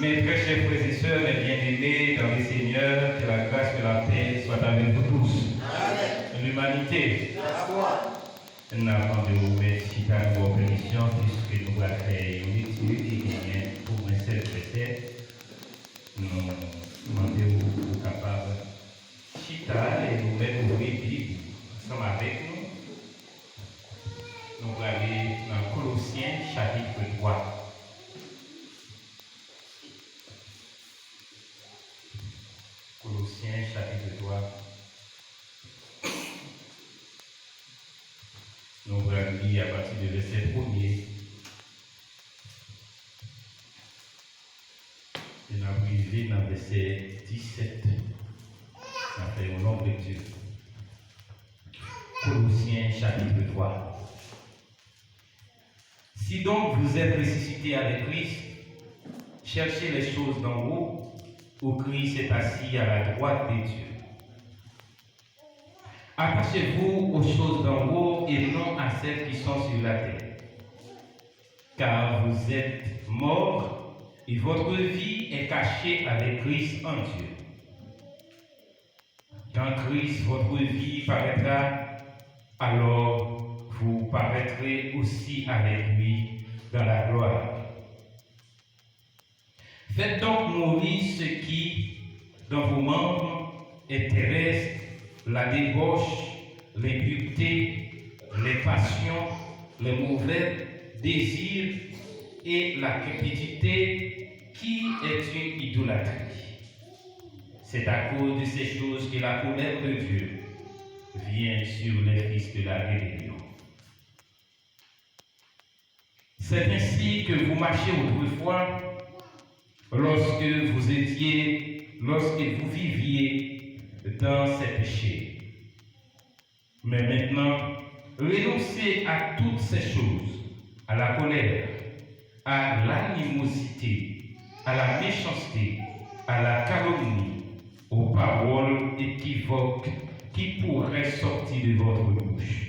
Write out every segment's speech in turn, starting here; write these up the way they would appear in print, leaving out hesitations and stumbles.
Mes très chers frères et sœurs, mes bien-aimés dans le Seigneur, que la grâce et la paix soient avec vous tous. L'humanité n'a pas de vous mettre si tard vos bénédictions, puisque nous avons fait une étude qui vient pour un seul verset. Nous demandons vous capable chita et nous mettre ouvrir Bible ensemble avec nous. Nous allons aller dans Colossiens chapitre 3. Colossiens chapitre 3. Nous allons lire à partir du verset 1er. Et nous allons lire dans le verset 17. Ça fait un long lecture. Colossiens chapitre 3. Si donc vous êtes ressuscités avec Christ, cherchez les choses d'en haut, où Christ est assis à la droite des dieux. Attachez-vous aux choses d'en haut et non à celles qui sont sur la terre. Car vous êtes morts et votre vie est cachée avec Christ en Dieu. Quand Christ, votre vie, paraîtra, alors vous paraîtrez aussi avec lui dans la gloire. Faites donc mourir ce qui, dans vos membres, est terrestre, la débauche, l'impureté, les passions, les mauvais désirs et la cupidité, qui est une idolâtrie. C'est à cause de ces choses que la colère de Dieu vient sur les fils de la rébellion. C'est ainsi que vous marchez autrefois, lorsque vous viviez dans ces péchés. Mais maintenant, renoncez à toutes ces choses, à la colère, à l'animosité, à la méchanceté, à la calomnie, aux paroles équivoques qui pourraient sortir de votre bouche.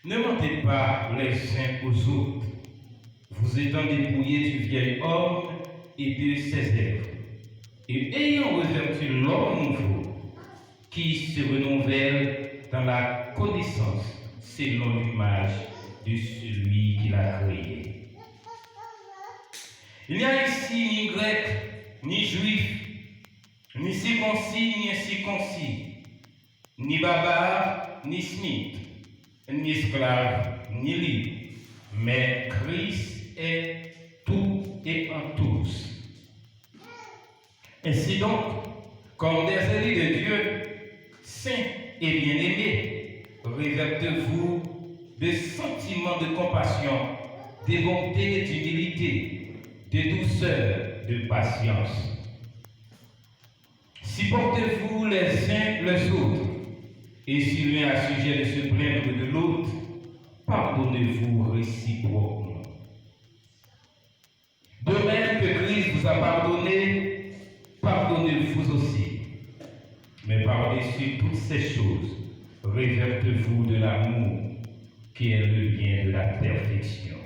Ne mentez pas les uns aux autres, vous étant dépouillés du vieil homme et de ses œuvres, et ayant revêtu l'homme nouveau, qui se renouvelle dans la connaissance selon l'image de celui qui l'a créé. Il n'y a ici ni grec, ni juif, ni circoncis, ni incirconcis, ni barbare, ni smith, ni esclave, ni libre, mais Christ est tout et en tous. Ainsi donc, comme des élus de Dieu, saints et bien-aimés, revêtez-vous de sentiments de compassion, de bonté, d'humilité, de douceur, de patience. Supportez-vous les uns les autres, et si l'un a sujet de se plaindre de l'autre, pardonnez-vous réciproquement. De même que Christ vous a pardonné, pardonnez-vous aussi. Mais par-dessus toutes ces choses, revêtez-vous de l'amour, qui est le bien de la perfection.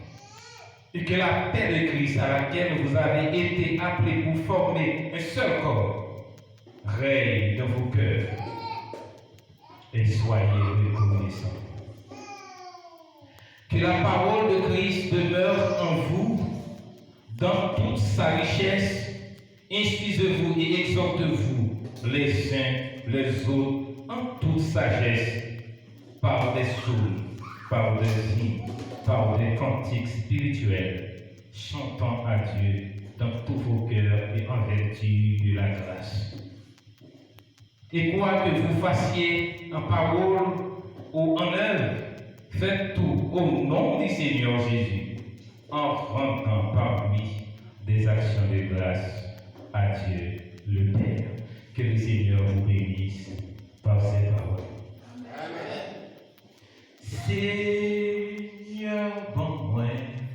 Et que la paix de Christ, à laquelle vous avez été appelés pour former un seul corps, règne dans vos cœurs. Et soyez reconnaissants. Que la parole de Christ demeure en vous, dans toute sa richesse. Instruisez-vous et exhortez-vous les uns les autres en toute sagesse, par des psaumes, par des hymnes, par des cantiques spirituels, chantant à Dieu dans tous vos cœurs et en vertu de la grâce. Et quoi que vous fassiez en parole ou en œuvre, faites tout au nom du Seigneur Jésus, en rendant par lui des actions de grâce à Dieu le Père. Que le Seigneur vous bénisse par ses paroles. Amen. Seigneur, bon moi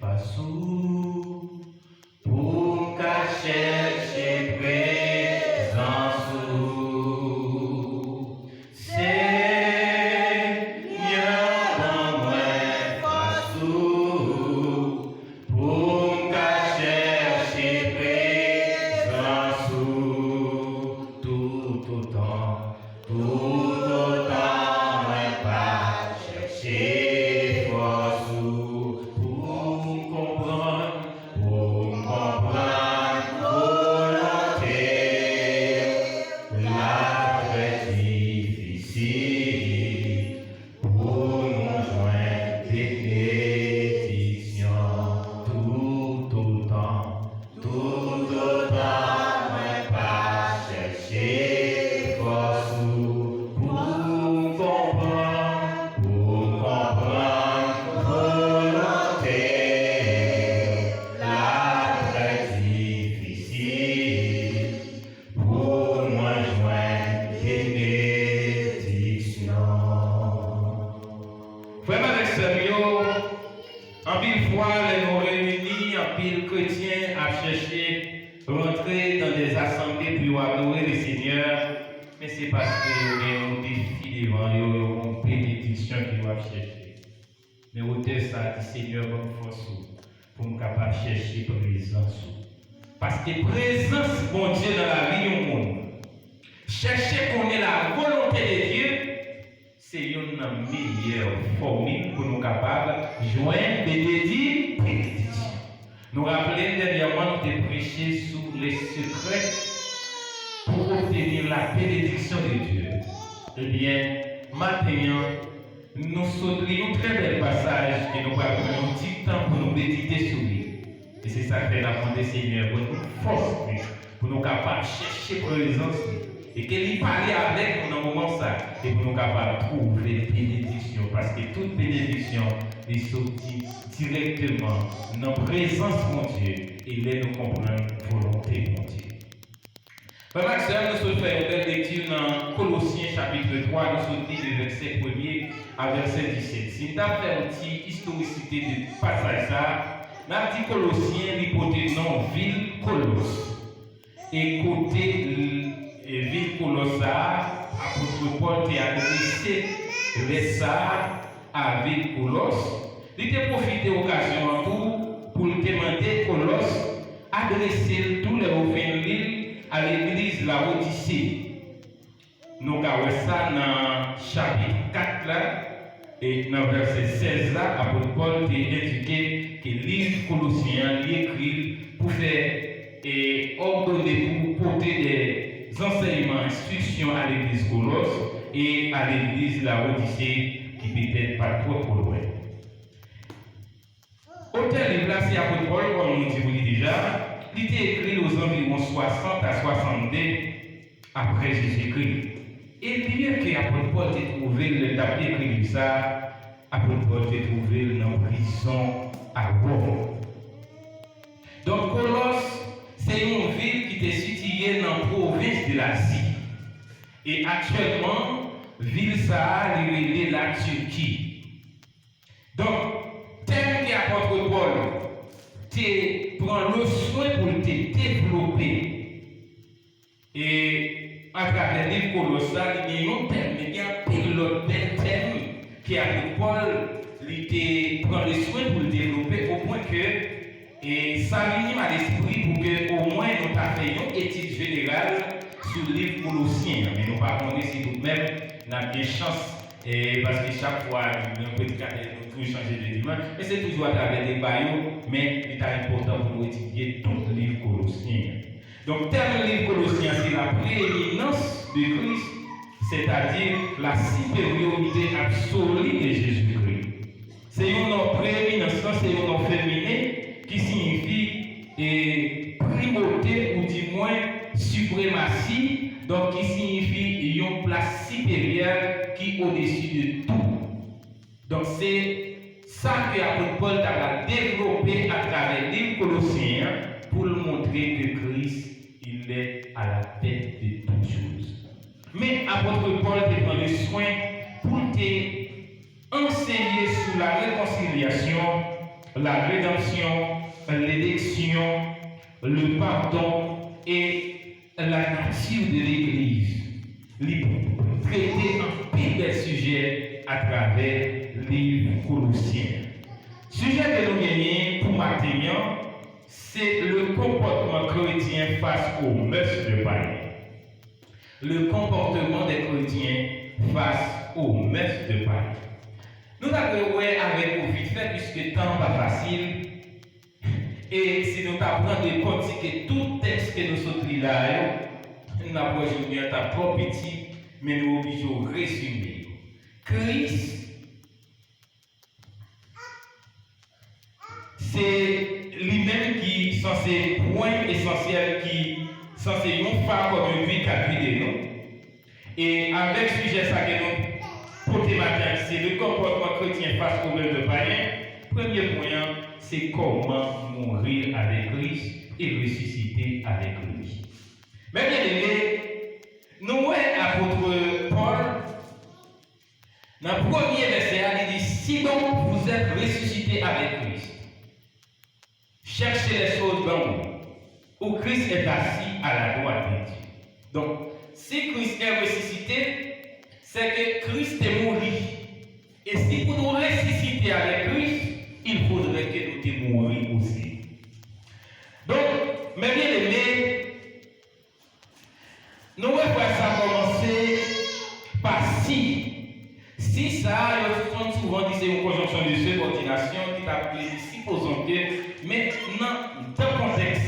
façon pour cacher chez présence. Pour cacher pile chrétien a cherché rentrer dans des assemblées pour adorer le Seigneur, mais c'est parce qu'il y a un défi devant, il y a une bénédiction qu'il doit chercher. Mais au test, ça dit Seigneur, bonne force pour nous capable de chercher présence. Parce que présence, bon Dieu, dans la vie du monde, chercher qu'on ait la volonté de Dieu, c'est une meilleure formule pour nous capables de joindre des bénédictions. Nous rappelons dernièrement, nous avons prêché sur les secrets pour obtenir la bénédiction de Dieu. Eh bien, maintenant, nous sauterions un très bel passage et nous allons prendre un petit temps pour nous méditer sur lui. Et c'est ça que la demande Seigneur pour nous force, pour nous capables de chercher présence. Et qu'il parle avec nous dans le moment ça, et pour nous capables de trouver des bénédictions. Parce que toute bénédiction est sortie directement dans la présence de mon Dieu. Et là, nous comprenons la volonté de mon Dieu. Frères et sœurs, nous allons faire une belle lecture dans Colossiens chapitre 3, nous allons lire le verset 1er à verset 17. Si nous avons fait une petite historicité de passage ça, nous avons dit Colossiens, l'hypothèse non, ville Colosse. Et côté ville Colossa, apôtre Paul a adressé les ça à ville Colosse. Il a profité de l'occasion pour demander Colosse adresser tous les offrandes à l'église la Odyssée. Nous avons ça dans chapitre 4 là, et dans verset 16 là, apôtre Paul a indiqué que le livre Colossiens est écrit pour faire et ordonner pour porter des enseignements, instructions à l'église Colosse et à l'église la Odyssée qui peut-être pas trop loin. Auteur livre là, c'est apôtre Paul, comme nous dit déjà. Il était écrit aux environs 60 à 62 après Jésus-Christ. Et bien que l'apôtre Paul ait trouvé le tapis écrit ça, l'apôtre Paul ait trouvé dans la prison à Rome. Donc Colosse, c'est une ville qui était située dans la province de l'Asie. Et actuellement, ville ça a lié la Turquie. Donc, tel qu'apôtre Paul prend le soin pour te développer. Et à travers les livres colossales, il y a un terme, il y a un pilote d'un terme qui a Paul prend le soin pour le développer au point que ça minime à l'esprit pour que au moins nous fassions une étude générale sur le livre Colossiens. Mais nous ne pas connaître si tout de même nous avons bien chance. Parce que chaque fois, nous pouvons changer de dimanche, mais c'est toujours à travers des baillots, mais il est important pour nous étudier tout le livre Colossien. Donc, terme livre Colossien, c'est la prééminence de Christ, c'est-à-dire la supériorité absolue de Jésus-Christ. C'est une prééminence, c'est un nom féminin qui signifie primauté ou du moins suprématie, donc qui signifie une place supérieure qui est au-dessus de tout. Donc c'est ça que l'apôtre Paul a développé à travers les livres Colossiens pour montrer que Christ il est à la tête de toutes choses. Mais l'apôtre Paul prend le soin pour enseigner sur la réconciliation, la rédemption, l'élection, le pardon et la nature de l'Église. Il traiter un pile de sujets à travers les livres Colossiens. Sujet que nous gagnons pour maintenant, c'est le comportement chrétien face aux mœurs de païens. Le comportement des chrétiens face aux mœurs de païens. Nous avons vu avec vous vite fait, puisque le temps pas facile. Et si nous apprenons de pratiquer tout texte que nous sommes là, nous avons aujourd'hui un temps trop petit, mais nous obligons de résumer. Christ, c'est lui-même qui est censé point essentiel, qui est censé nous faire comme une vie calculée, non? Et avec ce sujet ça que nous portons matin, c'est le comportement chrétien face aux œuvres de païens. Premier point, c'est comment mourir avec Christ et ressusciter avec lui. Mais bien aimé, nous voyons l'apôtre Paul, dans le premier verset, il dit: si donc vous êtes ressuscité avec Christ, cherchez les choses d'en haut, où Christ est assis à la droite de Dieu. Donc, si Christ est ressuscité, c'est que Christ est mort. Et si pour nous ressusciter avec Christ, il faudrait que nous mourions aussi. Donc, mes bien-aimés, nous allons ça commencer par si. Si ça, il faut souvent dire c'est une conjonction de subordination qui t'appelle supposons que, mais dans le contexte,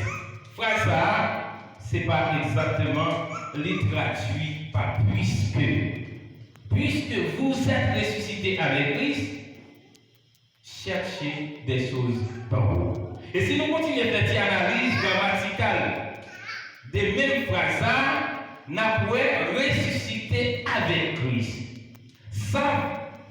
phrase ça, c'est pas exactement les traduit par puisque vous êtes ressuscité avec Christ, cherchez des choses d'en haut. Et si nous continuons à faire une analyse grammaticale des mêmes phrases, nous pouvons ressusciter avec Christ. Ça,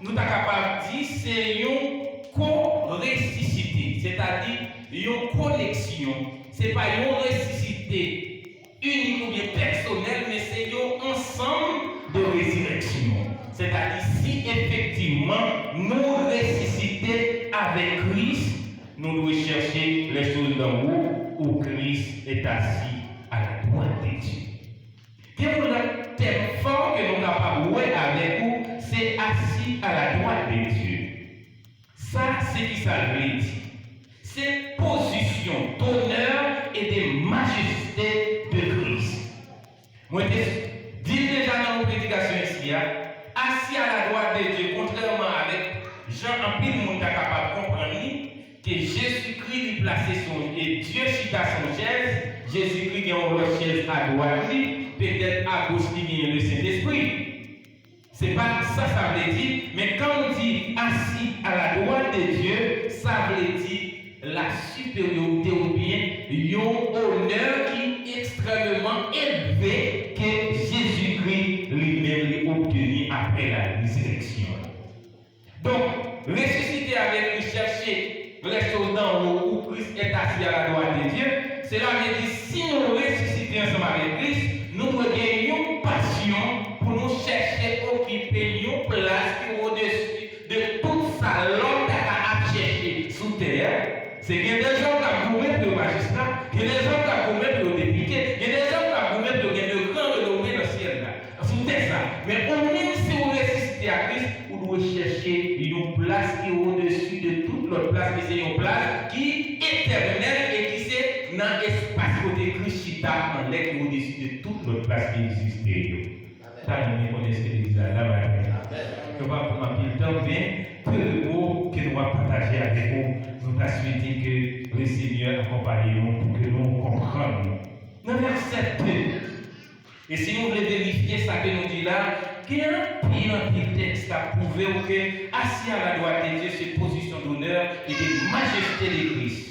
nous sommes capables de dire c'est une co-ressuscité, c'est-à-dire une connexion. Ce n'est pas une ressuscité unique ou bien personnelle, mais c'est un ensemble de résurrection. C'est-à-dire si effectivement nous ressuscitons avec Christ, nous devons chercher les choses d'en haut où Christ est assis à la droite de Dieu. Quel est le thème fort que nous sommes capables de voir avec vous? C'est assis à la droite de Dieu. Ça, c'est qui ça veut dire? C'est position d'honneur et de majesté de Christ. Moi, je dis déjà dans nos prédications ici, assis à la droite de Dieu, contrairement avec Jean, en pile monde est capable de comprendre que Jésus-Christ lui plaçait son et Dieu chita son chaise, Jésus-Christ a une chaise à droite, peut-être à gauche qui vient le Saint-Esprit. C'est pas ça, ça veut dire, mais quand on dit assis à la droite de Dieu, ça veut dire la supériorité ou bien un honneur qui est extrêmement élevé que Jésus-Christ lui-même a obtenu après la résurrection. Donc, ressusciter avec lui, chercher les choses d'en haut où Christ est assis à la droite de Dieu, cela veut dire si nous ressuscitons ensemble avec Christ, nous gagnons une passion pour nous chercher occuper une place qui est au-dessus de toute sa langue à chercher sous terre. C'est qu'il y a des gens qui ont gourmet pour le magistrat, il y a des gens qui ont gourmet pour le député, il y a des gens qui ont gourmet pour le grand renommé dans le ciel là. Sous terre ça. Mais au même si vous ressuscitez à Christ, vous devez chercher une place qui est au-dessus de toute l'autre place, mais c'est une place qui est éternelle et qui c'est dans l'espace côté Christ chita en l'air qui est au-dessus de toute l'autre place qui existe. Ça, nous connaissons ce que l'Église a là. Je ne vais pas prendre le temps, mais peu de mots que nous allons partager avec vous. Nous avons souhaité que le Seigneur accompagne nous pour que nous comprenions. Dans le verset 2, et si nous voulons vérifier ça que nous dit là, qu'il y a un petit texte à prouver que assis à la droite de Dieu, c'est position d'honneur et de majesté de Christ.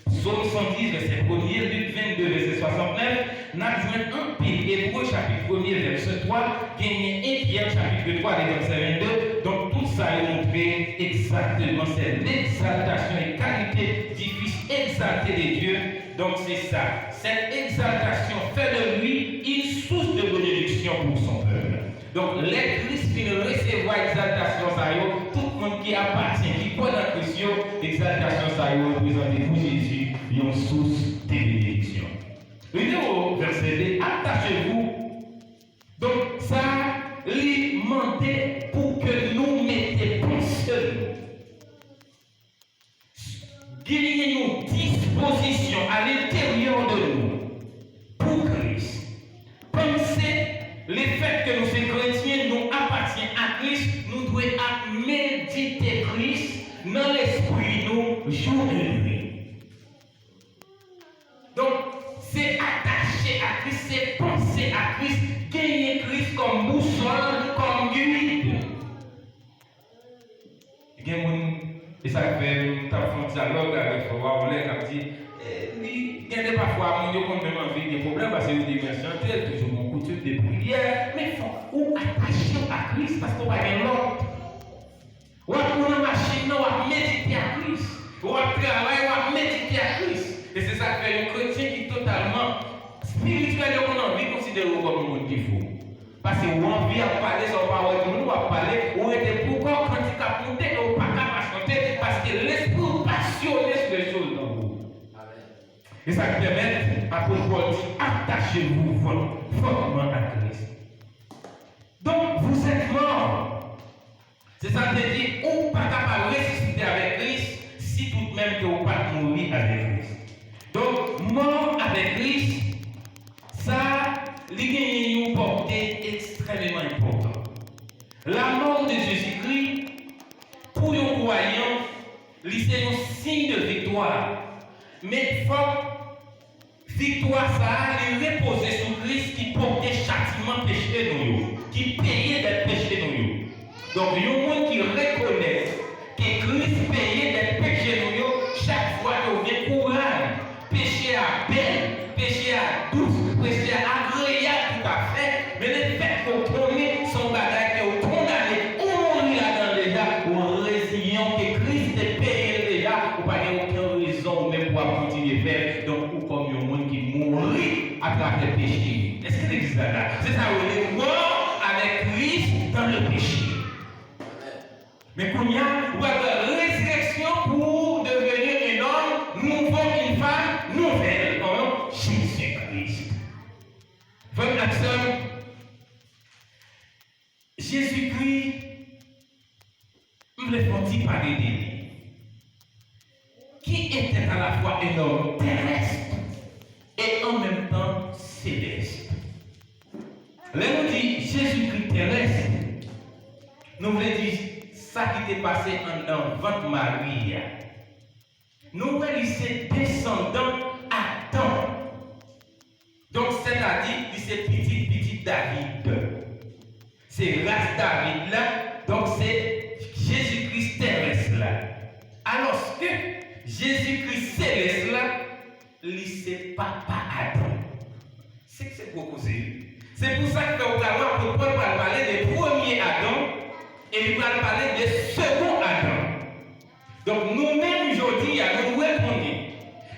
Psaume 110, verset 1er, Luc 22, verset 69, nous avons un pile, Hébreu chapitre 1er, verset 3, gagné 1 Pierre chapitre 3, verset 22. Donc tout ça est montré exactement, c'est l'exaltation et qualité du Fils exalté de Dieu. Donc c'est ça. Cette exaltation fait de lui une source de bénédiction pour son peuple. Donc l'Église qui ne recevoir exaltation, ça y est, tout le monde qui appartient, qui croit dans Christ, l'exaltation, ça y est, représente pour Jésus une source de bénédiction. Venez au verset 2, attachez-vous. Donc ça, l'alimenter pour que nous mettions pensée. Qu'il y ait une disposition à l'intérieur de nous pour Christ. Pensez le fait que nous sommes chrétiens, nous appartient à Christ, nous devons méditer Christ dans l'esprit, nous, jour et nuit. Donc, c'est attacher à Christ, c'est penser à Christ, gagner Christ comme boussole, comme guide. Et ça fait un dialogue avec Frère Olé qui dit il y a parfois, on a même envie des problèmes parce que vous devez chanter, toujours mon coutume de prière, mais il faut attacher à Christ parce qu'on va gagner l'autre. Ou on a machine, on va méditer à Christ. On va travailler, on va méditer à Christ. Et c'est ça que fait un chrétien qui est totalement spirituel, on a envie de considérer comme un monde qui faut. Parce que on a envie de parler sur parole, on va parler, on était pourquoi quand il a monté, on ne peut pas chanter, parce que l'esprit passionné sur les choses dans vous. Et ça permet, apôtre Paul dit, attachez-vous fortement à Christ. Donc, vous êtes morts. C'est ça que je dis, on ne peut pas ressusciter avec Christ si tout de même que vous ne pouvez pas mourir avec Christ. Donc, mort avec Christ, ça, il y a une portée extrêmement importante. La mort de Jésus-Christ, pour les croyants, c'est un signe de victoire. Mais il faut victoire, ça, il reposer sur Christ qui portait châtiment péché nous, qui payait des péchés nous. Donc, il y a un monde qui reconnaît que Christ payait des péchés nous chaque fois que vous avez courage. Péché à peine, péché à douce, péché à agréable tout à fait, mais le fait qu'on connaît son bagage, que vous condamnez, on est là-dedans déjà, ou résilient que Christ est payé déjà, ou pas aucune raison même pour continuer à faire, donc ou comme un monde qui mourit à travers le péché. Est-ce que l'existe là? C'est ça, on est mort avec Christ dans le péché. Mais qu'on y a, ou avoir résurrection pour devenir un homme nouveau, une femme nouvelle en Jésus-Christ. Votre personne, Jésus-Christ, nous ne faut pas parler qui était à la fois un homme terrestre et en même temps céleste. Là, nous dit Jésus-Christ terrestre, nous voulons dire ça qui était passé en ventre Marie. Nous voulons c'est descendant Adam. Donc, c'est-à-dire, c'est petit David. C'est race David là, donc c'est Jésus-Christ terrestre là. Alors que Jésus-Christ céleste là, c'est papa Adam. C'est beaucoup c'est. C'est pour ça que Paul va parler des premiers Adam et il va parler des seconds Adam. Donc nous-mêmes aujourd'hui, nous répondons.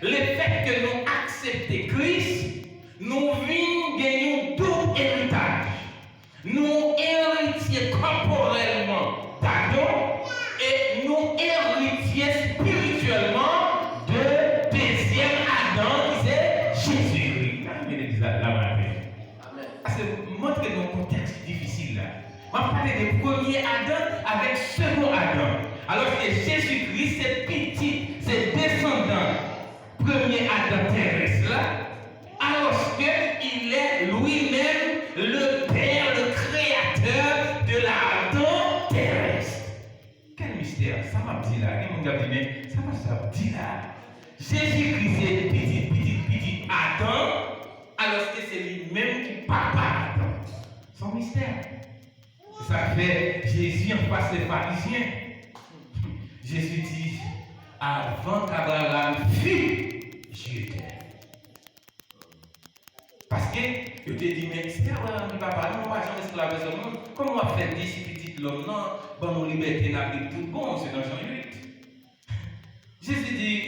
Le fait que nous acceptons Christ, nous venons gagner un double héritage. Nous héritiers corporellement d'Adam et nous héritiers spirituellement de deuxième Adam qui c'est Jésus-Christ. C'est montrer nos contextes difficiles là. On va parler des premiers Adam avec second Adam. Alors que Jésus-Christ, c'est petit, c'est descendant premier Adam terrestre là. Alors qu'il est lui-même le Père, le Créateur de l'Adam terrestre. Quel mystère, ça m'a dit là. Ça m'a dit là. Jésus-Christ est petit Adam. Alors que c'est lui-même qui papa Adam. Son mystère. Ça fait Jésus en face des pharisiens. Jésus dit, avant qu'Abraham fût, j'étais. Parce que je te dis, mais c'est Abraham qui papa, nous ne pouvons pas esclaver ce monde. Comment on va faire 10 petites l'homme, non? Bon, nos libertés n'a plus tout bon, c'est dans Jean 8. Jésus dit,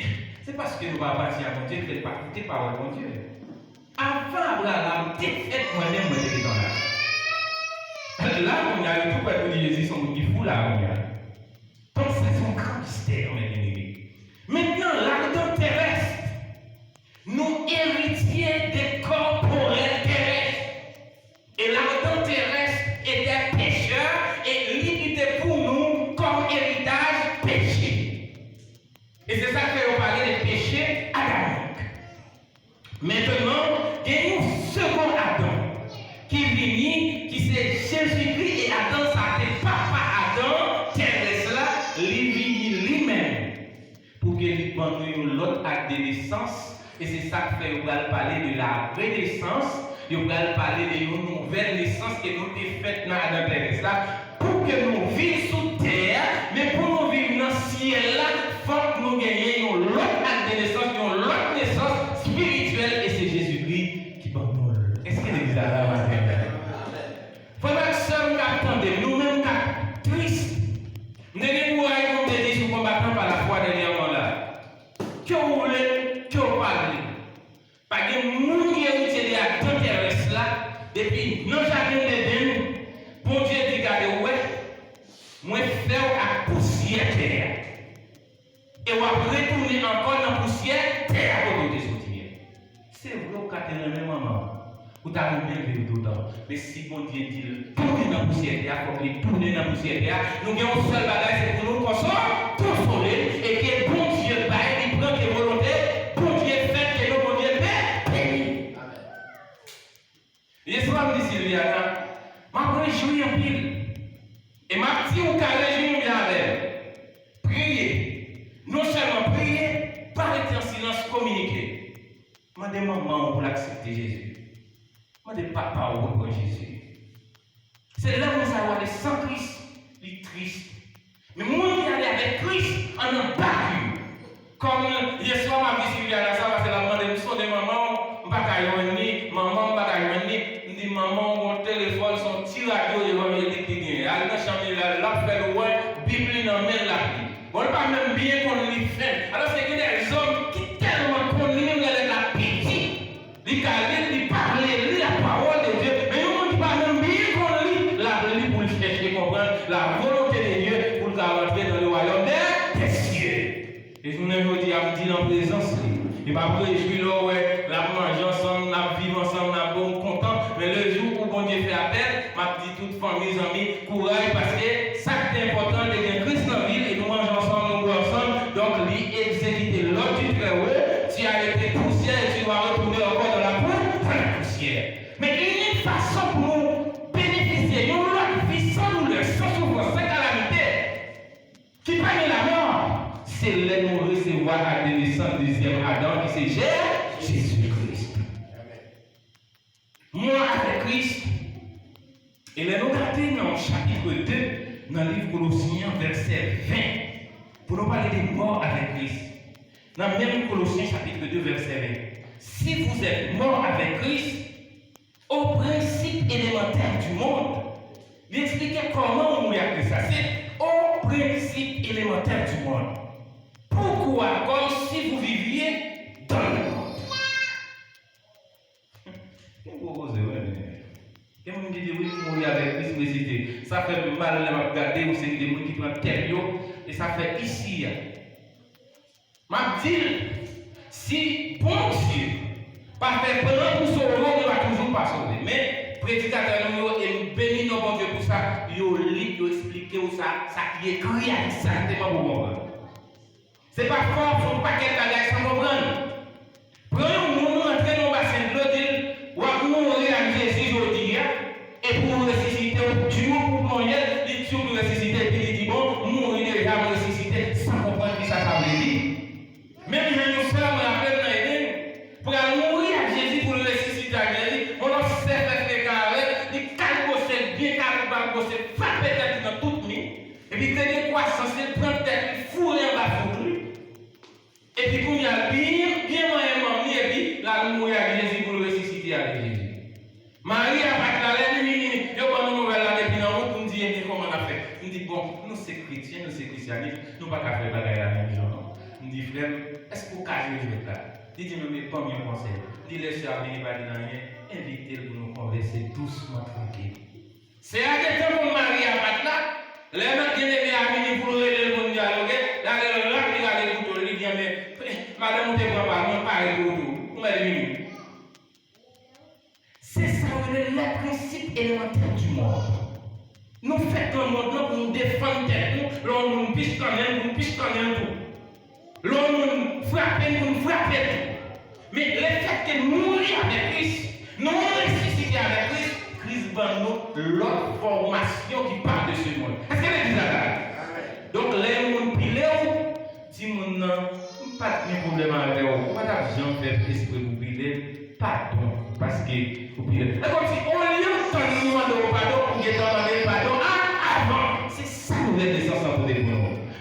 c'est parce que nous ne pouvons pas partir à mon Dieu que nous ne pouvons pas écouter par mon Dieu. Avant Abraham, t'es fait moi-même, moi j'étais dans là. Là, on a eu tout pour dire Jésus, son petit fou là, on a. Donc, c'est son grand mystère, mes bien-aimés. Maintenant, l'Adam terrestre, nous héritiers des corporels terrestres. Et l'Adam terrestre était pécheur et l'unité pour nous comme héritage péché. Et c'est ça que on parlait des péchés adamiques. Maintenant, il y a un second Adam qui vient, qui c'est Jésus-Christ et Adam, ça fait papa Adam, terrestre là, lui-même, pour qu'il prenne l'autre acte de naissance. Et c'est ça que fait, on va parler de la renaissance, et on va parler de une nouvelle naissance que nous avons faite dans Adam terrestre là, pour que nous vivions sous terre, mais pour nous vivre dans le ciel là, il faut que nous gagnions l'autre acte de naissance, l'autre naissance spirituelle, et c'est Jésus-Christ qui donne nous. Est-ce que l'église a la matin? Frères et sœurs, nous attendons, nous-mêmes, tristes. Nous avons courage de dire sur combattant par la foi dernièrement là. Que vous voulez, que vous parlez. Parce que nous qui héritiers de la temps terrestre là, depuis nos jardins d'Éden, bon Dieu dit, regardez, ouais, moi faire à poussière terre. Et on va retourner encore dans la poussière terre pour nous sortir. te remet maman. Ou t'as remis vivre tout le temps. Mais si bon Dieu dit, tournez dans la poussière, comme il tourne dans la poussière, nous avons un seul bagage, c'est pour nous consoler et que bon Dieu baille, il prend des volontés, bon Dieu fait, que nous, bon Dieu fait, béni. Et ce soir, me dit Sylvia, je vais jouer en pile. Et ma petite ou carré, je vais avec. Prier. Non seulement prier, parler en silence, communiquer. Je demande maman pour l'accepter Jésus. Je demande papa pour Jésus. C'est là où nous avons des sans Christ, les tristes. Mais moi, qui allais avec Christ, en un battu. Comme hier soir, ma vie, Sylvia, là, ça va faire la demande de son de maman, je ne vais pas y maman, je ne dis maman, mon téléphone, son petit radio, il va me dire qu'il y a. Elle a changé la fait le ouais, Bible dans même la vie. On ne pas même bien qu'on lui fait. Alors c'est que des hommes qui tellement connaissent la pitié, ils parlent, ils la parole de Dieu, mais on ne pas même bien qu'on lit la lit pour chercher, comprendre la volonté de Dieu pour rentrer dans le royaume des cieux. Et je vous dis, à me dire en présence, il m'a pris, je suis là, ouais, la manger ensemble, la vivre ensemble, la bon content. Mais le jour où bon Dieu fait appel, m'a dit toute famille, amis, courage, parce que ça c'est important de gagner Christ dans la ville et nous mangeons ensemble, nous bois ensemble. Donc, lui exécuter l'autre du très haut, tu as été poussière et tu dois retourner encore dans la poussière. Mais il y a une façon pour nous bénéficier, nous l'autre vie sans douleur, sans souffrance, sans calamité, qui prennent la mort. C'est là nous recevoir à la naissance deuxième Adam qui c'est Jésus-Christ. Moi avec Christ, et là nous regardons dans le chapitre 2, dans le livre Colossiens, verset 20, pour nous parler des morts avec Christ. Dans le même Colossiens, chapitre 2, verset 20. Si vous êtes morts avec Christ, au principe élémentaire du monde, il expliquait comment on mourit avec Christ. C'est au principe élémentaire du monde. Pourquoi? Comme si vous viviez dans le monde. Qu'est-ce que vous proposez? Qu'est-ce que vous dites? Oui, vous mourir avec Christ, réciter. Ça fait mal de regarder, vous savez, des gens qui prennent tel et ça fait ici. Je dis, si bon Dieu, pas fait plan pour sauver, on ne va toujours pas sauver. Mais, prédicateur, nous bénis nos bon Dieu pour ça. Yo lit, yo expliquer ça qui est écrit exactement pour comprendre. C'est pas fort, il ne faut pas qu'elle bagaille sans comprendre. Prenez un monde, entrez dans le bassin de l'eau, dites, ou à mourir à Jésus aujourd'hui, et pour ressusciter, tu pour mourir, il tue pour ressusciter, et puis il dit, bon, mourir déjà, pour ressusciter, sans comprendre qui ça veut dire. Même si nous sommes la peine dans les pour mourir à Jésus, pour le ressusciter à Jésus, on a fait les carrés, il calbosser bien, calbosser, frapper tête dans toute nuit, et puis tenir croissance, il prend tête, il fourre en bas pour lui. Et puis, comme il y a bien moyen, et puis, là, nous mourons avec Jésus pour le ressusciter avec Jésus. Marie a pas de l'air, et on nous nouvelle là, depuis dans nous dit, comment on a fait. Nous dit, bon, nous c'est chrétiens, nous c'est christianisme, nous pas qu'à faire la même chose. Nous dit, frère, est-ce que vous pouvez jouer là? Il dit, mais pas mieux conseil. Il dit, laissez venir pas dire rien, invitez-le pour nous converser doucement, tranquille. C'est à quel temps pour Marie a pas de là, les gens qui viennent venir pour le dialoguer, là, il a les boutons, il dit, mais. Madame, on te prend pas, on parle de tout. On est venu. C'est ça le principe élémentaire du monde. Nous faisons un monde pour nous défendre nous, l'on nous piche quand même tout. L'on nous frappe tout. Mais le fait que nous mourions avec Christ, nous ressuscitons avec Christ, Christ va nous l'autre formation qui part de ce monde. Est-ce que vous êtes là? Donc, les gens pilés, si nous pas de problème avec vous, pas d'argent fait esprit vous piler, pardon, parce que vous pilez. C'est comme si on lui entend nous demander pardon, pour qu'il demander pardon avant. C'est ça nous les naissance en pour nous.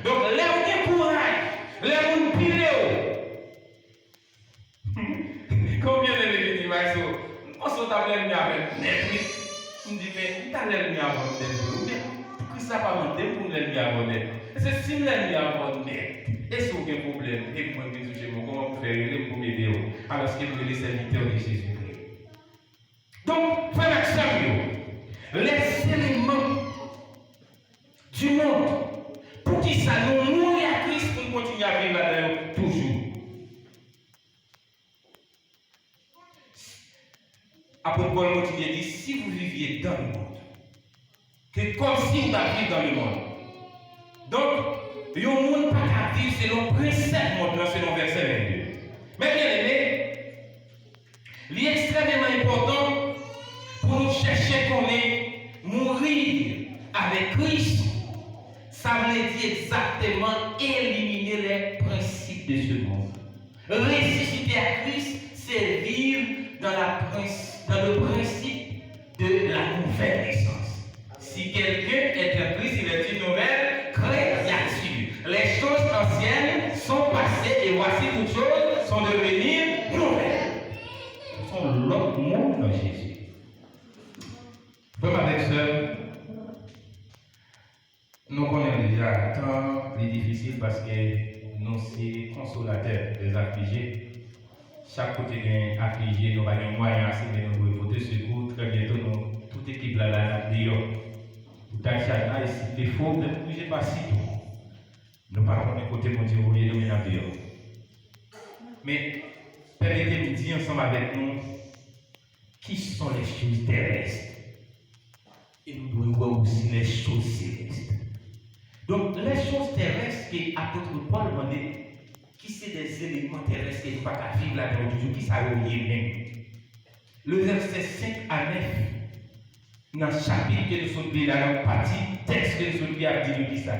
Donc, les gens courage, les gens pilés. Combien de gens disent, on se tape les miens avec Netflix. On dit, mais tu as les miens avec Netflix. Pourquoi ça va monter pour les miens avec Netflix? C'est si les miens avec Netflix. Est-ce qu'il y a un problème? Et moi, je vais vous comment vous faire pour m'aider alors que vous êtes les serviteurs de Jésus-Christ. Donc, frère Maxime, les éléments du monde, pour qui ça nous mourir à Christ pour continuer à vivre là-dedans toujours. Apôtre Paul continue dit, si vous viviez dans le monde, c'est comme si vous viviez dans le monde. Donc, il y a un monde pas qu'à vivre selon le principe monde, selon verset 22. Mais bien aimé, il est extrêmement important pour nous chercher qu'on est mourir avec Christ. Ça veut dire exactement éliminer les principes de ce monde. Ressusciter à Christ, c'est vivre dans le principe de la nouvelle naissance. Si quelqu'un est un Christ, il est une nouvelle créature. Les choses anciennes sont passées et voici toutes choses sont devenues nouvelles. Ce sont l'autre monde dans Jésus. Frères avec sœurs, nous connaissons déjà tant les difficiles parce que nous sommes consolateurs des affligés. Chaque côté d'un affligé, nous avons un moyen assez de nous porter secours. Très bientôt, toute équipe là, d'ailleurs, tout à fait, ici, des faux, ne bougez pas si tout. Nous parlons d'un côté, mon Dieu, vous voyez, nous venons dehors. Mais, permettez-nous de dire ensemble avec nous, qui sont les choses terrestres? Et nous devons voir aussi les choses célestes. Donc, les choses terrestres que l'apôtre Paul demandait, qui c'est des éléments terrestres qui ne sont pas qu'à vivre là-dedans du tout, qui savent même. Le verset 5 à 9, dans le chapitre que nous sommes là, dans la partie texte que nous sommes là, dit ça.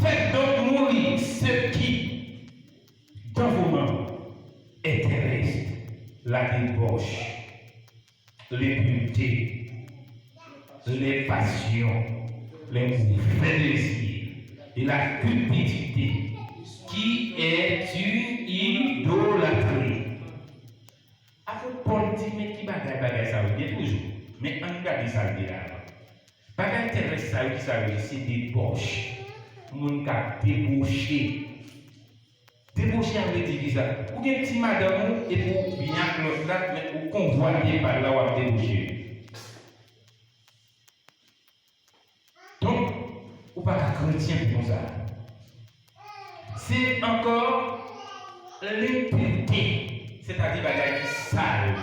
Faites donc mourir ce qui, dans vos mains, est terrestre, la débauche, l'impureté, les passions, les mauvais désirs et la cupidité, qui est une idolâtrie. Apôtre Paul dit, mais qui bagaille ça veut dire toujours. Mais on regarde ça veut dire là. Bagaille terrestre ça veut dire ça veut dire c'est débauche. Mon cap débauché. Débauché veut dire ça. Ou bien petit madame et pour bien l'autre là, mais pour convoiter par là ou débauché. Donc, ou pas qu'un chrétien comme ça. C'est encore l'impureté, c'est-à-dire bagaille sale.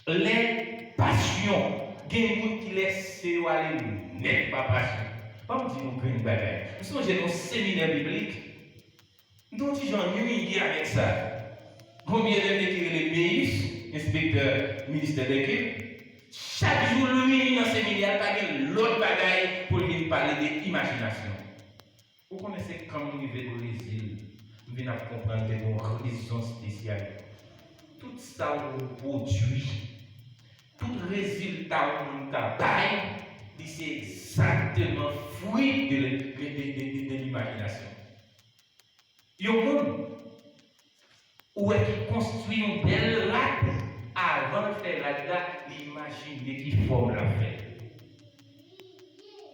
Les passions, il y a des gens qui laissent aller net pas passion. Pas me dire nous prenons une bagaille. Nous sommes dans un séminaire biblique. Nous disons nuit avec ça. Combien d'années qui est le ministre, inspecteur, ministère d'équipe. Chaque jour, lui, dans le séminaire, il y a l'autre bagaille pour lui parler d'imagination. Vous connaissez comment nous vivons au Brésil, nous venons comprendre que nous avons une raison spéciale. Tout ça, on produit, tout résultat qu'on a, c'est exactement fruit de l'imagination. Il y a un monde où est construit une belle lac avant de faire la lac, l'imaginer qui forme la fête.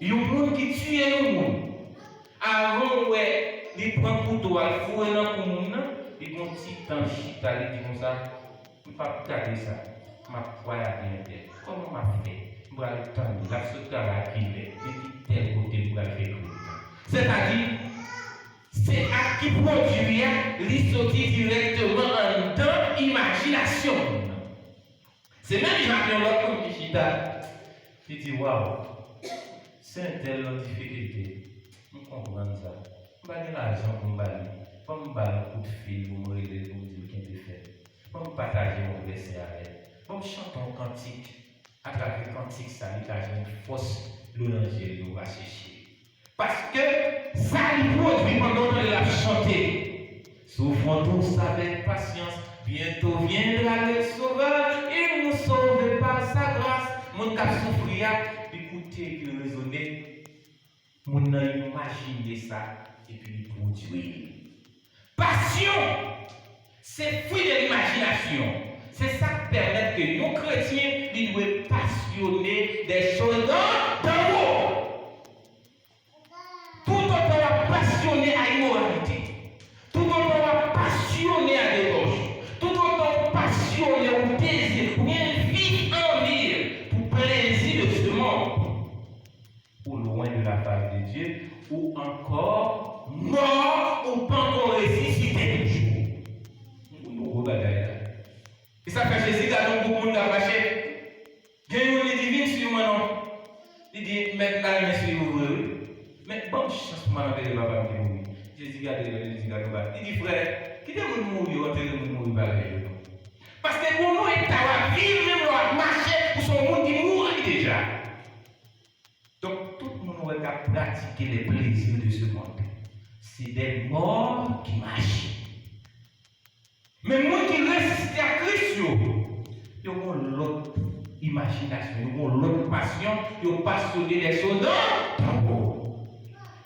Il y a un monde qui tue le monde. Avant, ouais, il prend couteau à fouet dans le monde, il prend un petit temps chita, il dit comme ça, je ne peux pas regarder ça, je vais regarder comment je fait, je vais attendre, la sauter à la criée, et tel côté pour faire le c'est-à-dire, c'est à qui produit, il sortit directement dans l'imagination. C'est même j'appelle l'autre comme chita, il dit waouh, c'est un tel difficulté. Je comprends ça. Je vais l'argent pour me balayer. Je vais me balayer un coup de fil pour me régler pour me dire qu'il y a fait. Je vais me partager mon verset avec. Je vais me chanter un cantique. À travers le cantique, ça me cache une force. L'oranger, nous va chercher. Parce que ça lui produit pendant que l'a chanté. Souffrons tous avec patience. Bientôt viendra le sauveur. Il nous sauve par sa grâce. Mon cap souffrir, écoutez, qu'il résonne. Mon imaginer ça et puis produire. Passion, c'est fruit de l'imagination. C'est ça qui permet que nos chrétiens ils doivent passionner des choses dans le monde. Tout le temps passionné à l'immoralité. Tout le temps passionné à débauche. Tout le temps passionné au désir. Bien vivre en ville pour plaisir de ce monde. Ou loin de la face de Dieu, ou encore mort ou pas encore ressuscité toujours. Nous regardons. Et ça fait Jésus, il y a beaucoup de monde à marcher. il dit frère, qui est mon mourir, enterrer mon mourir par parce que mon nom est à vivre, même à marcher pour son monde qui mourit déjà. Donc tout le monde va pratiquer les plaisirs de ce monde. C'est des morts qui marchent. Mais moi qui reste à Christ, ils ont l'autre imagination, ils ont l'autre passion, ils ont passionné des choses dans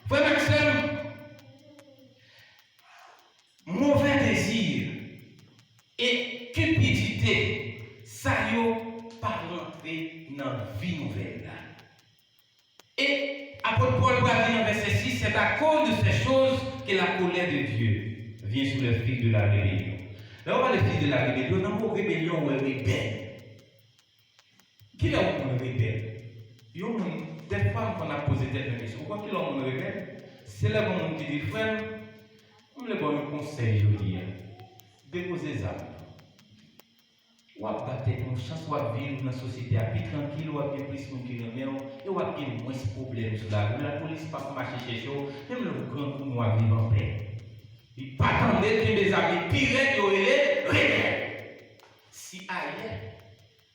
frère Maxime, mauvais désir et cupidité, ça y est pas rentrer dans la vie nouvelle. Et apôtre Paul va dire en verset 6, c'est à cause de ces choses que la colère de Dieu vient sur les fils de la rébellion. Là, on va les fils de la rébellion, dans nos rébellions, on est rebelle. Qui est le rebelle? Des fois, on a posé des questions. Pourquoi qui est le rebelle? C'est le monde qui dit, frère, on me donne un conseil, je dis, déposez ça. Ou à battre une chance, ou à vivre dans la société, à vivre tranquille, ou à bien plus qui remet, et ou à bien moins de problèmes sur la rue. La police ne pas marcher chez eux, même le grand pour nous à vivre en paix. Il pas attendre que mes amis pires qui auraient rebelles. Si ailleurs,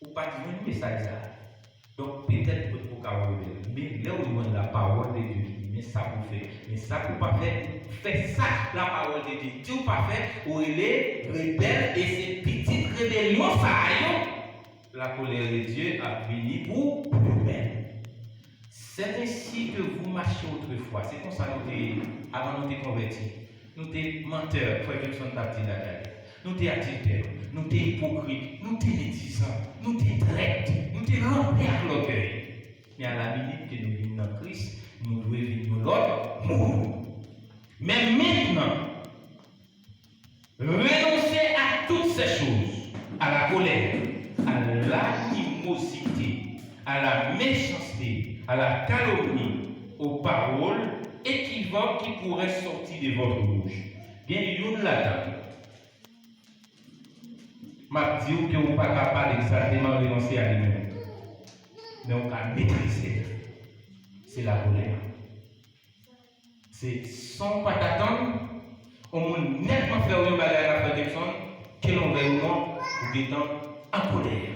ou pas dire un message ça. Donc peut-être que vous pouvez rebelle. Mais là où on a la parole de Dieu, mais ça vous fait. Mais ça vous pas faire. Faites ça, la parole de Dieu. Tu pas fait, où il est rebelle et ces petites rébellions, ça aille. La colère de Dieu a fini pour vous-même. C'est ainsi que vous marchez autrefois. C'est comme ça que avant nous sommes convertis. Nous sommes menteurs, frère Wilson Tapti Dakar. Nous sommes adultères, nous sommes hypocrites, nous sommes médisants, nous sommes traites, nous sommes remplis à l'orgueil. Mais à la minute que nous venons dans Christ, nous devons venir l'autre monde. Mais maintenant, renoncez à toutes ces choses, à la colère, à l'animosité, à la méchanceté, à la calomnie, aux paroles équivoques qui pourraient sortir de votre bouche. Bien, une là-dedans. Je dis que vous n'êtes pas capable exactement de renoncer à lui-même. Mais on peut maîtriser. C'est la colère. C'est sans pas t'attendre, on peut nettement faire une bagarre à la personne, que l'on veut ou non, ou étant en colère.